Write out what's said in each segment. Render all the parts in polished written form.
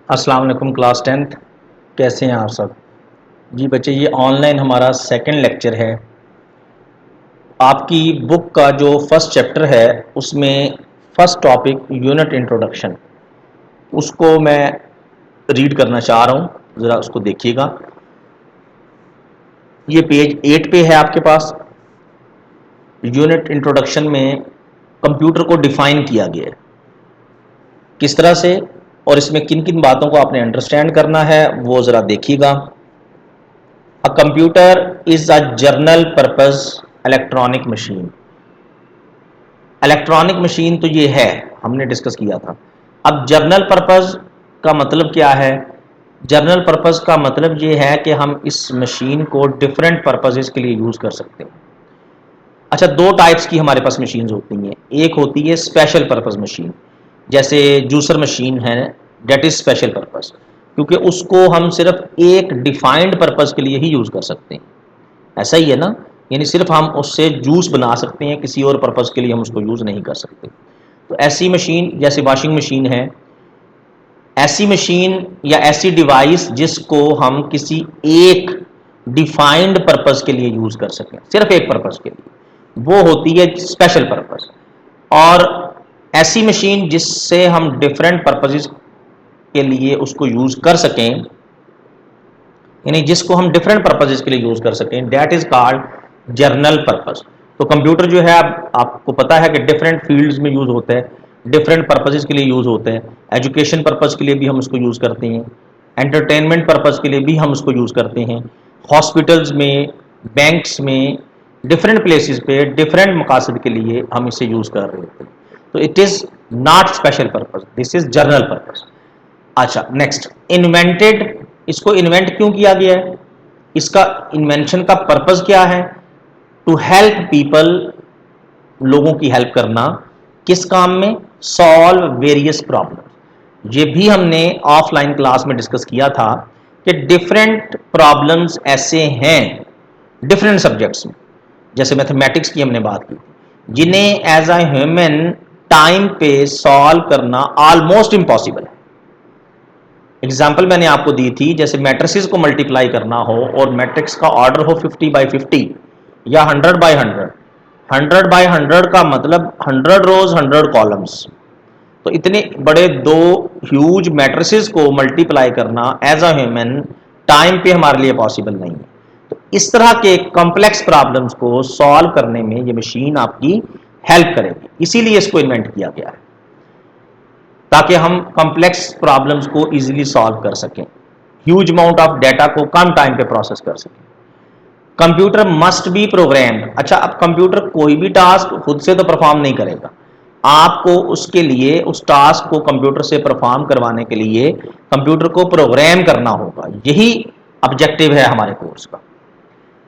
अस्सलाम वालेकुम class 10th। कैसे हैं आप सब? जी बच्चे, ये ऑनलाइन हमारा सेकंड लेक्चर है। आपकी बुक का जो फर्स्ट चैप्टर है उसमें फर्स्ट टॉपिक यूनिट इंट्रोडक्शन, उसको मैं रीड करना चाह रहा हूँ, ज़रा उसको देखिएगा। ये पेज 8 पे है आपके पास। यूनिट इंट्रोडक्शन में कंप्यूटर को डिफ़ाइन किया गया है किस तरह से, और इसमें किन किन बातों को आपने अंडरस्टैंड करना है वो ज़रा देखिएगा। A computer is a general purpose electronic machine। Electronic machine तो ये है, हमने डिस्कस किया था। अब जर्नल पर्पस का मतलब क्या है? जर्नल पर्पस का मतलब ये है कि हम इस मशीन को डिफरेंट पर्पसेस के लिए यूज़ कर सकते हैं। अच्छा, दो टाइप्स की हमारे पास मशीन्स होती हैं। एक होती है स्पेशल पर्पस मशीन, जैसे जूसर मशीन है, डेट इज़ स्पेशल पर्पस, क्योंकि उसको हम सिर्फ एक डिफाइंड पर्पस के लिए ही यूज़ कर सकते हैं। ऐसा ही है ना, यानी सिर्फ हम उससे जूस बना सकते हैं, किसी और पर्पज़ के लिए हम उसको यूज़ नहीं कर सकते। तो ऐसी मशीन जैसे वॉशिंग मशीन है, ऐसी मशीन या ऐसी डिवाइस जिसको हम किसी एक डिफाइंड पर्पज़ के लिए यूज़ कर सकें, सिर्फ एक पर्पज़ के लिए, वो होती है स्पेशल पर्पज़। और ऐसी मशीन जिससे हम डिफरेंट पर्पज़ के लिए उसको यूज़ कर सकें, यानी जिसको हम डिफरेंट पर्पजेस के लिए यूज़ कर सकें, that is called journal purpose. तो कंप्यूटर जो है, आपको पता है कि डिफरेंट फील्ड्स में यूज़ होता है, डिफरेंट पर्पजेस के लिए यूज़ होते हैं। एजुकेशन पर्पज़ के लिए भी हम उसको यूज़ करते हैं, एंटरटेनमेंट पर्पज़ के लिए भी हम उसको यूज़ करते हैं, हॉस्पिटल्स में, बैंक्स में, डिफरेंट प्लेसेस पे डिफरेंट मकासद के लिए हम इसे यूज़ कर रहे होते हैं। तो it is not special purpose, this is journal purpose. अच्छा, नेक्स्ट, इन्वेंटेड। इसको इन्वेंट क्यों किया गया है? इसका इन्वेंशन का पर्पस क्या है? टू हेल्प पीपल, लोगों की हेल्प करना। किस काम में? Solve various problem. ये भी हमने ऑफलाइन क्लास में डिस्कस किया था कि डिफरेंट प्रॉब्लम्स ऐसे हैं डिफरेंट सब्जेक्ट्स में, जैसे मैथमेटिक्स की हमने बात की, जिन्हें एज अ ह्यूमन टाइम पे सॉल्व करना ऑलमोस्ट इम्पॉसिबल है। एग्जाम्पल मैंने आपको दी थी, जैसे मैट्रिसेस को मल्टीप्लाई करना हो और मैट्रिक्स का ऑर्डर हो 50/50 या 100/100। 100/100 का मतलब 100 रोज 100 कॉलम्स। तो इतने बड़े दो ह्यूज मैट्रिसेस को मल्टीप्लाई करना एज अ ह्यूमन टाइम पे हमारे लिए पॉसिबल नहीं है। तो इस तरह के कॉम्प्लेक्स प्रॉब्लम्स को सॉल्व करने में ये मशीन आपकी हेल्प करेगी, इसीलिए इसको इन्वेंट किया गया है, ताकि हम कॉम्प्लेक्स प्रॉब्लम्स को इजीली सॉल्व कर सकें, ह्यूज अमाउंट ऑफ डाटा को कम टाइम पे प्रोसेस कर सकें। Computer must be programmed. अच्छा, अब कंप्यूटर कोई भी टास्क खुद से तो परफॉर्म नहीं करेगा, आपको उसके लिए उस टास्क को कंप्यूटर से परफॉर्म करवाने के लिए कंप्यूटर को प्रोग्राम करना होगा। यही ऑब्जेक्टिव है हमारे कोर्स का।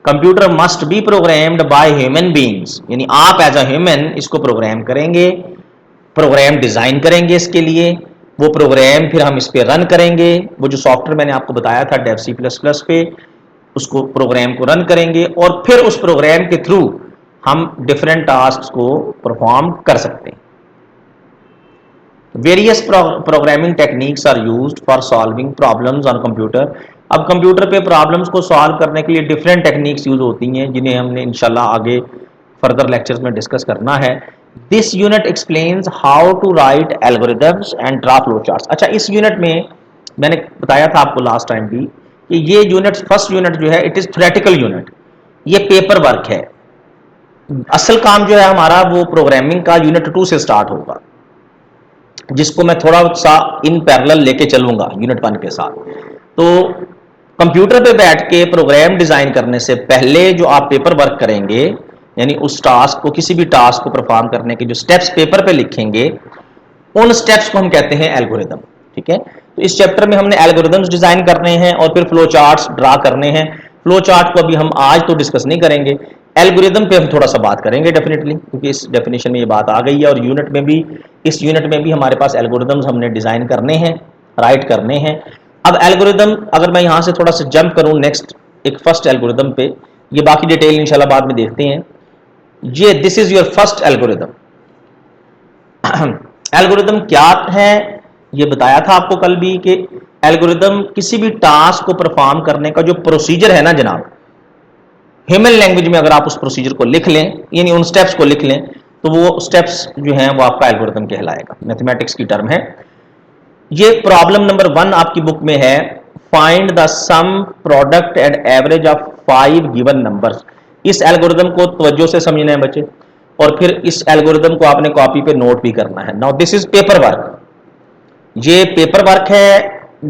Computer must be programmed by human beings, यानी आप एज अ ह्यूमन इसको प्रोग्राम करेंगे, प्रोग्राम डिज़ाइन करेंगे इसके लिए, वो प्रोग्राम फिर हम इस पर रन करेंगे। वो जो सॉफ्टवेयर मैंने आपको बताया था डेव C++ पे, उसको प्रोग्राम को रन करेंगे और फिर उस प्रोग्राम के थ्रू हम डिफरेंट टास्क को परफॉर्म कर सकते हैं। Various programming techniques are used for solving problems on computer. अब कंप्यूटर पे प्रॉब्लम्स को सॉल्व करने के लिए डिफरेंट टेक्निक्स यूज होती हैं, जिन्हें हमने इंशाल्लाह आगे फर्दर लेक्चर्स में डिस्कस करना है। This unit explains how to write algorithms and draw flow charts. अच्छा, इस यूनिट में मैंने बताया था आपको लास्ट टाइम भी कि ये यूनिट, फर्स्ट यूनिट जो है, इट इज थ्योरेटिकल यूनिट, ये पेपर वर्क है। असल काम जो है हमारा वो प्रोग्रामिंग का यूनिट 2 से स्टार्ट होगा, जिसको मैं थोड़ा सा इन पैरेलल लेके चलूंगा यूनिट 1 के साथ। तो कंप्यूटर पे बैठ के प्रोग्राम डिजाइन करने से पहले जो आप पेपर वर्क करेंगे, यानी उस टास्क को, किसी भी टास्क को परफॉर्म करने के जो स्टेप्स पेपर पे लिखेंगे, उन स्टेप्स को हम कहते हैं एल्गोरिदम। ठीक है, तो इस चैप्टर में हमने एल्गोरिदम्स डिजाइन करने हैं और फिर फ्लो चार्ट्स ड्रा करने हैं। फ्लो चार्ट को अभी हम आज तो डिस्कस नहीं करेंगे, एल्गोरिदम पे हम थोड़ा सा बात करेंगे डेफिनेटली, क्योंकि इस डेफिनेशन में ये बात आ गई है। और यूनिट में भी, इस यूनिट में भी हमारे पास एल्गोरिदम्स हमने डिजाइन करने हैं, राइट करने हैं। अब एल्गोरिदम, अगर मैं यहां से थोड़ा सा जंप करूं नेक्स्ट एक फर्स्ट एल्गोरिदम पे, ये बाकी डिटेल इंशाल्लाह बाद में देखते हैं। ये this is your first algorithm. Algorithm क्या है, ये बताया था आपको कल भी कि एल्गोरिदम किसी भी टास्क को परफॉर्म करने का जो प्रोसीजर है ना जनाब, ह्यूमन लैंग्वेज में अगर आप उस प्रोसीजर को लिख लें, यानी उन स्टेप्स को लिख लें, तो वो स्टेप्स जो हैं वो आपका एल्गोरिदम कहलाएगा, मैथमेटिक्स की टर्म है। ये प्रॉब्लम नंबर 1 आपकी बुक में है, find the sum product and average of 5 given numbers. इस एल्गोरिदम को तवज्जो से समझना है बच्चे, और फिर इस एल्गोरिदम को आपने कॉपी पे नोट भी करना है। Now this is paper work, ये पेपर वर्क है,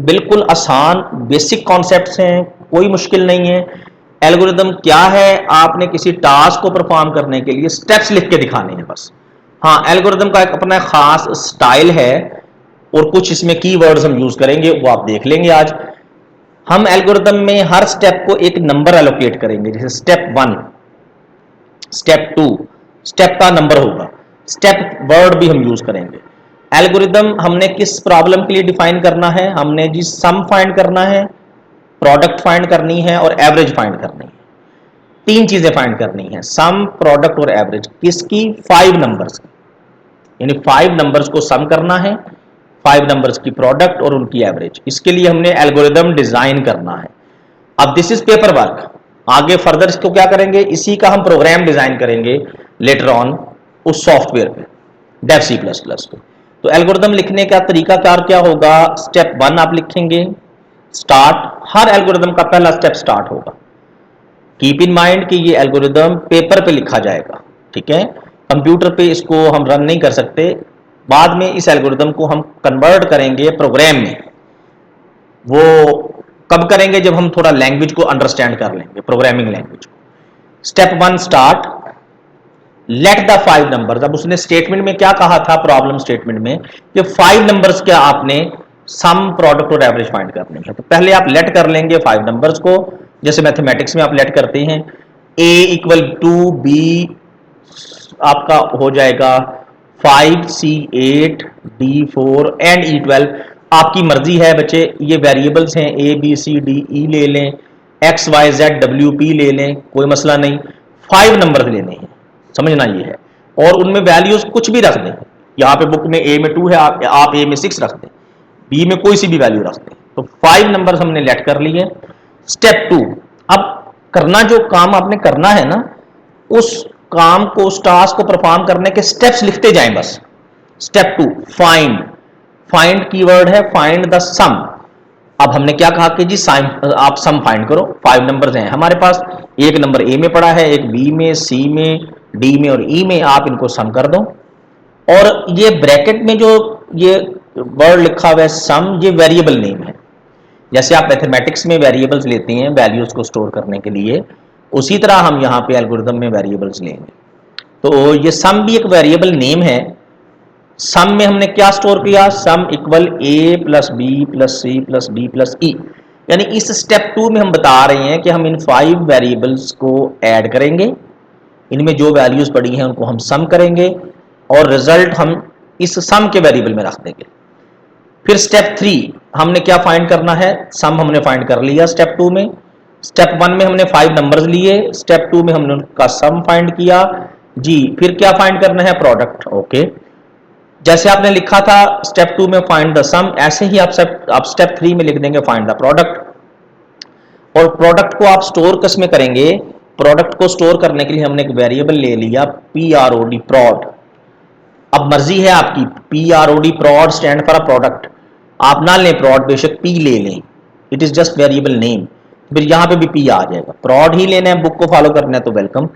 बिल्कुल आसान बेसिक कॉन्सेप्ट्स हैं, कोई मुश्किल नहीं है। एल्गोरिदम क्या है, आपने किसी टास्क को परफॉर्म करने के लिए स्टेप्स लिख के दिखाने हैं बस। हाँ, एल्गोरिदम का एक अपना खास स्टाइल है और कुछ इसमें कीवर्ड्स हम यूज करेंगे, वो आप देख लेंगे आज। हम एल्गोरिदम में हर स्टेप को एक नंबर एलोकेट करेंगे, जैसे स्टेप 1, स्टेप 2, स्टेप का नंबर होगा, स्टेप वर्ड भी हम यूज करेंगे। एल्गोरिदम हमने किस प्रॉब्लम के लिए डिफाइन करना है, हमने जी सम फाइंड करना है, प्रोडक्ट फाइंड करनी है और एवरेज फाइंड करनी है। 3 चीजें फाइंड करनी है, सम, प्रोडक्ट और एवरेज। किसकी? 5 नंबर्स की, यानी 5 नंबर्स को सम करना है, 5 नंबर्स की प्रोडक्ट और उनकी एवरेज। इसके लिए हमने एल्गोरिदम डिजाइन करना है। अब दिस इज पेपर वर्क, आगे फर्दर इसको क्या करेंगे, इसी का हम प्रोग्राम डिजाइन करेंगे लेटर ऑन उस सॉफ्टवेयर पे, डेव C++ पे। तो एल्गोरिदम लिखने का तरीका कार क्या होगा, स्टेप 1 आप लिखेंगे, स्टार्ट। हर एल्गोरिदम का पहला स्टेप स्टार्ट होगा। कीप इन माइंड कि ये एल्गोरिदम पेपर पे लिखा जाएगा, ठीक है, कंप्यूटर पे इसको हम रन नहीं कर सकते। बाद में इस एल्गोरिदम को हम कन्वर्ट करेंगे प्रोग्राम में। वो कब करेंगे, जब हम थोड़ा लैंग्वेज को अंडरस्टैंड कर लेंगे, प्रोग्रामिंग लैंग्वेज को। Step 1 start, let the 5 numbers. अब उसने स्टेटमेंट में क्या कहा था, प्रॉब्लम स्टेटमेंट में, कि 5 नंबर्स क्या आपने सम, प्रोडक्ट और एवरेज फाइंड करनी है। तो पहले आप लेट कर लेंगे 5 नंबर्स को, जैसे मैथमेटिक्स में आप लेट करते हैं। a इक्वल टू बी आपका हो जाएगा 5, C 8, D 4 एंड E 12। आपकी मर्जी है बच्चे, ये वेरिएबल्स हैं, A B C D E ले लें, X Y Z W P ले लें, कोई मसला नहीं। 5 नंबर लेने हैं, समझना ये है, और उनमें वैल्यूज कुछ भी रख दें। यहाँ पे बुक में A में 2 है, आप A में 6 रख दें, B में कोई सी भी वैल्यू रख दें। तो 5 नंबर हमने लेट कर लिए। स्टेप 2, अब करना जो काम आपने करना है ना, उस काम को, उस टास्क को परफॉर्म करने के स्टेप्स लिखते जाएं बस। स्टेप 2 फाइंड, फाइंड कीवर्ड है, फाइंड द सम। अब हमने क्या कहा कि जी आप सम फाइंड करो। 5 नंबर्स हैं हमारे पास, एक नंबर ए में पड़ा है, एक बी में, सी में, डी में और ई में, आप इनको सम कर दो। और ये ब्रैकेट में जो ये वर्ड लिखा हुआ है सम, ये वेरिएबल नेम है। जैसे आप मैथमेटिक्स में वेरिएबल्स लेते हैं वैल्यूज को स्टोर करने के लिए, उसी तरह हम यहाँ पे एल्गोरिदम में वेरिएबल्स लेंगे। तो ये सम भी एक वेरिएबल नेम है। सम में हमने क्या स्टोर किया, sum equal a plus B plus C plus D plus E. यानी इस स्टेप 2 में हम बता रहे हैं कि हम इन 5 वेरिएबल्स को ऐड करेंगे, इनमें जो वैल्यूज पड़ी हैं उनको हम सम करेंगे और रिजल्ट हम इस सम के वेरिएबल में रख देंगे। फिर स्टेप 3 हमने क्या फाइंड करना है, सम हमने फाइंड कर लिया स्टेप 2 में। स्टेप 1 में हमने 5 नंबर्स लिए, स्टेप 2 में हमने उनका सम फाइंड किया जी। फिर क्या फाइंड करना है, प्रोडक्ट। ओके, जैसे आपने लिखा था स्टेप 2 में फाइंड द सम, ऐसे ही आप स्टेप 3 में लिख देंगे फाइंड द प्रोडक्ट। और प्रोडक्ट को आप स्टोर किस में करेंगे, प्रोडक्ट को स्टोर करने के लिए हमने एक वेरिएबल ले लिया PROD, प्रोड। अब मर्जी है आपकी, PROD प्रोड स्टैंड फॉर अ प्रोडक्ट, आप ना लें प्रोड, बेशक P ले लें, it is just variable name. फिर यहां पे भी P आ जाएगा, प्रोड ही लेना है, बुक को फॉलो करना है तो वेलकम।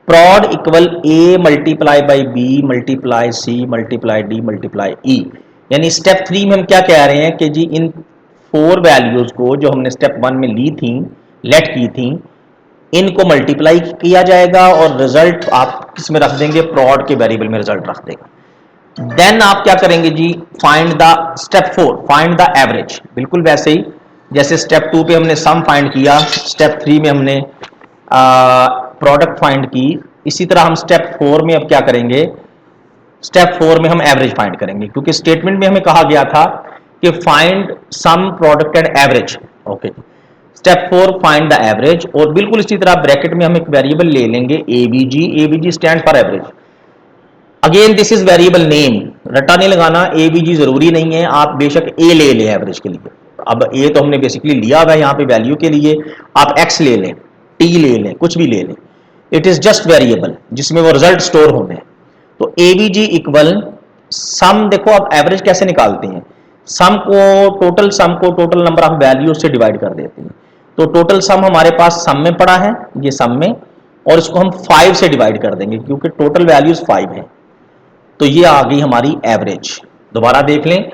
प्रोड equal A multiply by B multiply C multiply D multiply E। यानी स्टेप 3 में हम क्या कह रहे हैं कि जी इन 4 वैल्यूज को जो हमने स्टेप 1 में ली थी, लेट की थी, इनको मल्टीप्लाई किया जाएगा और रिजल्ट आप किस में रख देंगे, प्रोड के वेरिएबल में रिजल्ट रख देगा। देन आप क्या करेंगे जी, find the, step 4 find the average. बिल्कुल वैसे ही जैसे स्टेप 2 पे हमने सम फाइंड किया, स्टेप 3 में हमने प्रोडक्ट फाइंड की, इसी तरह हम स्टेप 4 में अब क्या करेंगे, स्टेप 4 में हम एवरेज फाइंड करेंगे, क्योंकि स्टेटमेंट में हमें कहा गया था कि find sum, product and average. Okay, step 4 find the average. और बिल्कुल इसी तरह ब्रैकेट में हम एक वेरिएबल ले लेंगे ABG, ABG stand for average. Again this is variable name, रट्टा नहीं लगाना, ABG जरूरी नहीं है, आप बेशक A ले लें एवरेज के लिए, अब ए तो हमने बेसिकली लिया हुआ है यहाँ पे वैल्यू के लिए, आप एक्स ले लें, टी ले लें, कुछ भी ले लें, इट इज जस्ट वेरिएबल जिसमें वो रिजल्ट स्टोर होने हैं। तो एवीजी इक्वल सम, देखो आप एवरेज कैसे निकालते हैं, सम को टोटल नंबर ऑफ वैल्यू से डिवाइड कर देते हैं। तो टोटल सम हमारे पास सम में पड़ा है, ये सम में, और इसको हम 5 से डिवाइड कर देंगे क्योंकि टोटल वैल्यूज 5 है। तो ये आ गई हमारी एवरेज। दोबारा देख लें,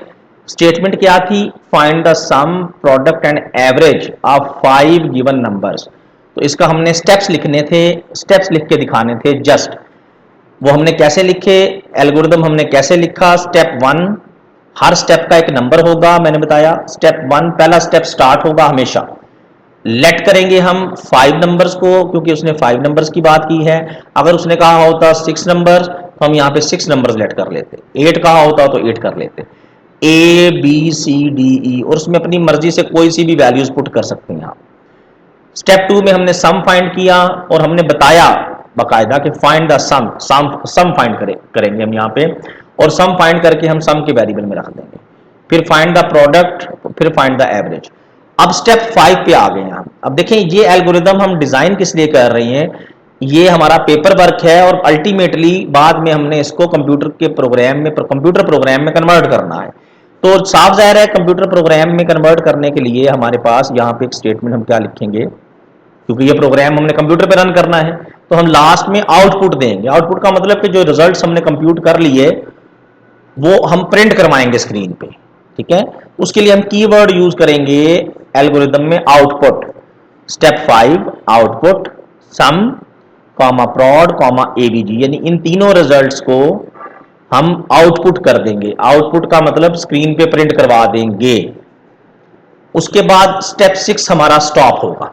स्टेटमेंट क्या थी, find the sum product and average of 5 given numbers. तो इसका हमने स्टेप्स लिखने थे, स्टेप्स लिख के दिखाने थे जस्ट। वो हमने कैसे लिखे, एल्गोरिदम हमने कैसे लिखा, स्टेप 1, हर स्टेप का एक नंबर होगा, मैंने बताया। स्टेप 1 पहला स्टेप स्टार्ट होगा हमेशा, लेट करेंगे हम 5 नंबर्स को क्योंकि उसने 5 नंबर्स की बात की है। अगर उसने कहा होता 6 नंबर्स तो हम यहाँ पे 6 नंबर्स लेट कर लेते, 8 कहा होता तो 8 कर लेते, A B C D E, और उसमें अपनी मर्जी से कोई सी भी वैल्यूज पुट कर सकते हैं आप। स्टेप 2 में हमने सम फाइंड किया और हमने बताया बाकायदा कि फाइंड द सम फाइंड करेंगे हम यहाँ पे, और सम फाइंड करके हम सम के वेरिएबल में रख देंगे, फिर फाइंड द प्रोडक्ट, फिर फाइंड द एवरेज। अब स्टेप 5 पे आ गए हैं हम। अब देखें ये एल्गोरिदम हम डिजाइन किस लिए कर रहे हैं, ये हमारा पेपर वर्क है और अल्टीमेटली बाद में हमने इसको कंप्यूटर प्रोग्राम में कन्वर्ट करना है। तो साफ जाहिर है कंप्यूटर प्रोग्राम में कन्वर्ट करने के लिए हमारे पास यहाँ पे एक स्टेटमेंट हम क्या लिखेंगे, क्योंकि ये प्रोग्राम हमने कंप्यूटर पे रन करना है, तो हम लास्ट में आउटपुट देंगे। आउटपुट का मतलब कि जो रिजल्ट्स हमने कंप्यूट कर लिए वो हम प्रिंट करवाएंगे स्क्रीन पे, ठीक है। उसके लिए हम कीवर्ड यूज करेंगे एल्गोरिदम में आउटपुट। स्टेप 5 आउटपुट सम कॉमा प्रॉड कॉमा एवीजी, यानी इन तीनों रिजल्ट्स को हम आउटपुट कर देंगे। आउटपुट का मतलब स्क्रीन पे प्रिंट करवा देंगे। उसके बाद स्टेप 6 हमारा स्टॉप होगा।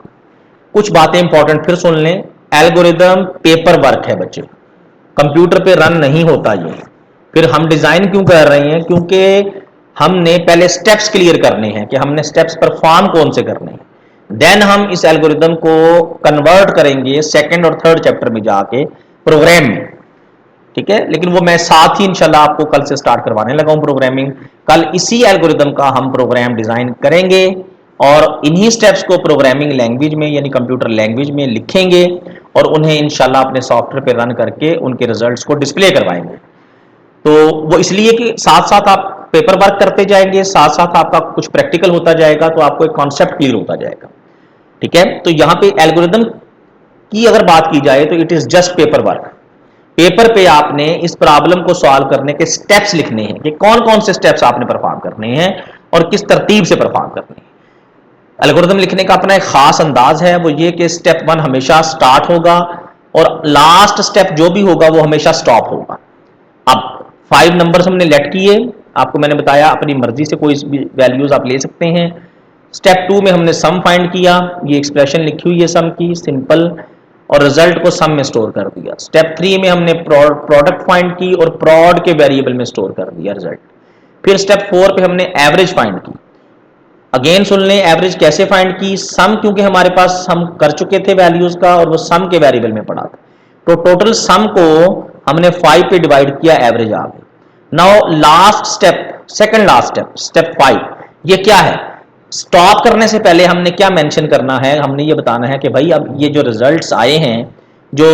कुछ बातें इंपॉर्टेंट फिर सुन लें, एल्गोरिदम पेपर वर्क है बच्चे, कंप्यूटर पे रन नहीं होता ये। फिर हम डिजाइन क्यों कर रहे हैं, क्योंकि हमने पहले स्टेप्स क्लियर करने हैं कि हमने स्टेप्स परफॉर्म कौन से करने हैं, देन हम इस एल्गोरिदम को कन्वर्ट करेंगे सेकंड और थर्ड चैप्टर में जाके प्रोग्राम में, ठीक है। लेकिन वो मैं साथ ही इंशाल्लाह आपको कल से स्टार्ट करवाने लगा हूं प्रोग्रामिंग। कल इसी एल्गोरिदम का हम प्रोग्राम डिजाइन करेंगे और इन्हीं स्टेप्स को प्रोग्रामिंग लैंग्वेज में यानी कंप्यूटर लैंग्वेज में लिखेंगे और उन्हें इंशाल्लाह अपने सॉफ्टवेयर पे रन करके उनके रिजल्ट्स को डिस्प्ले करवाएंगे। तो वो इसलिए कि साथ साथ आप पेपर वर्क करते जाएंगे, साथ साथ आपका कुछ प्रैक्टिकल होता जाएगा, तो आपको एक कॉन्सेप्ट क्लियर होता जाएगा, ठीक है। तो यहां पे एल्गोरिदम की अगर बात की जाए तो it is just paper work. Paper पे आपने इस प्रॉब्लम को सॉल्व करने के स्टेप्स लिखने हैं कि कौन कौन से स्टेप्स आपने परफॉर्म करने हैं और किस तरतीब से परफॉर्म करने हैं। एल्गोरिदम लिखने का अपना एक खास अंदाज है, वो ये कि स्टेप 1 हमेशा स्टार्ट होगा और लास्ट स्टेप जो भी होगा वो हमेशा स्टॉप होगा। अब 5 नंबर्स हमने लेट किए, आपको मैंने बताया अपनी मर्जी से कोई भी वैल्यूज आप ले सकते हैं। स्टेप 2 में हमने सम फाइंड किया, ये एक्सप्रेशन लिखी हुई है सम की सिंपल, और रिजल्ट को सम में स्टोर कर दिया। स्टेप 3 में हमने प्रोडक्ट फाइंड की और प्रॉड के वेरिएबल में स्टोर कर दिया रिजल्ट। फिर स्टेप 4 पे हमने एवरेज फाइंड की। अगेन सुन लें, एवरेज कैसे फाइंड की, सम क्योंकि हमारे पास हम कर चुके थे वैल्यूज का और वो सम के वेरिएबल में पड़ा था, तो टोटल सम को हमने 5 पे डिवाइड किया, एवरेज आ गई। Now last step, second last step, step 5, ये क्या है, स्टॉप करने से पहले हमने क्या मेंशन करना है, हमने ये बताना है कि भाई अब ये जो रिजल्ट्स आए हैं जो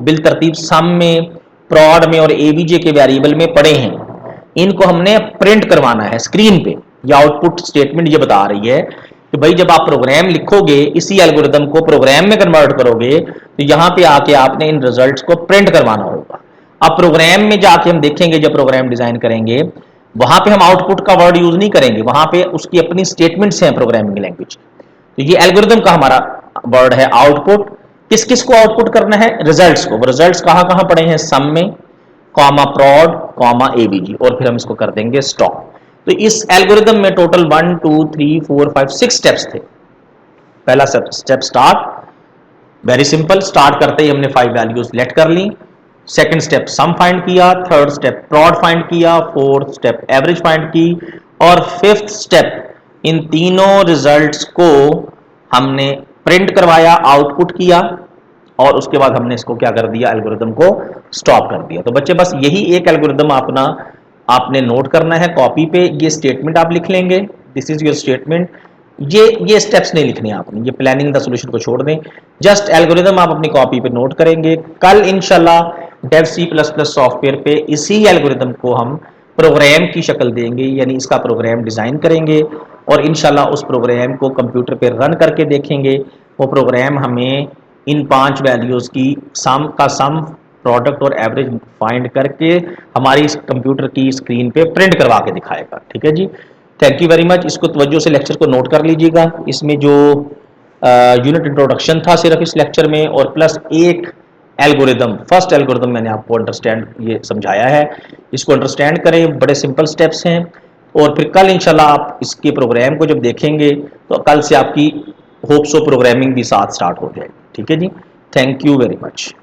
बिल तरतीब सम में, प्रॉड में और एवीजे के वेरिएबल में पड़े हैं, इनको हमने प्रिंट करवाना है स्क्रीन पे। ये आउटपुट स्टेटमेंट ये बता रही है कि भाई जब आप प्रोग्राम लिखोगे, इसी एल्गोरिदम को प्रोग्राम में कन्वर्ट करोगे, तो यहां पे आके आपने इन रिजल्ट्स को प्रिंट करवाना होगा। अब प्रोग्राम में जाके हम देखेंगे, जब प्रोग्राम डिजाइन करेंगे वहां पे हम आउटपुट का वर्ड यूज नहीं करेंगे, वहां पे उसकी अपनी स्टेटमेंट्स हैं प्रोग्रामिंग लैंग्वेज। तो ये एल्गोरिदम का हमारा वर्ड है आउटपुट। किस किस को आउटपुट करना है, रिजल्ट्स को। रिजल्ट्स कहां कहां पड़े हैं, सम में, कॉमा प्रॉड, कॉमा एवीजी, और फिर हम इसको कर देंगे स्टॉप। तो इस एल्गोरिदम में टोटल 1 2 3 4 5 6 स्टेप्स थे। पहला step start, very simple, start करते ही हमने 5 वैल्यूज लेट कर ली। सेकंड स्टेप सम फाइंड किया, थर्ड स्टेप प्रॉड फाइंड किया, फोर्थ स्टेप एवरेज फाइंड की, और फिफ्थ स्टेप इन तीनों रिजल्ट्स को हमने प्रिंट करवाया, आउटपुट किया, और उसके बाद हमने इसको क्या कर दिया, एल्गोरिदम को स्टॉप कर दिया। तो बच्चे बस यही एक एल्गोरिदम आपने नोट करना है कॉपी पे, ये स्टेटमेंट आप लिख लेंगे दिस इज योर स्टेटमेंट। ये स्टेप्स नहीं लिखने आपने, ये प्लानिंग द सोल्यूशन को छोड़ दें, जस्ट एल्गोरिदम आप अपनी कॉपी पे नोट करेंगे। कल इंशाल्लाह Dev C plus plus software पे इसी एल्गोरिदम को हम प्रोग्राम की शक्ल देंगे, यानी इसका प्रोग्राम डिज़ाइन करेंगे और इंशाल्लाह उस प्रोग्राम को कंप्यूटर पे रन करके देखेंगे। वो प्रोग्राम हमें इन 5 वैल्यूज़ की सम प्रोडक्ट और एवरेज फाइंड करके हमारी इस कंप्यूटर की स्क्रीन पे प्रिंट करवा के दिखाएगा। ठीक है जी, थैंक यू वेरी मच। इसको तवज्जो से लेक्चर को नोट कर लीजिएगा। इसमें जो यूनिट इंट्रोडक्शन था सिर्फ इस लेक्चर में, और प्लस एक एल्गोरिदम, फर्स्ट एल्गोरिदम मैंने आपको अंडरस्टैंड ये समझाया है, इसको अंडरस्टैंड करें, बड़े सिंपल स्टेप्स हैं। और फिर कल इंशाल्लाह आप इसके प्रोग्राम को जब देखेंगे तो कल से आपकी होप्स ऑफ प्रोग्रामिंग भी साथ स्टार्ट हो जाएगी। ठीक है जी, थैंक यू वेरी मच।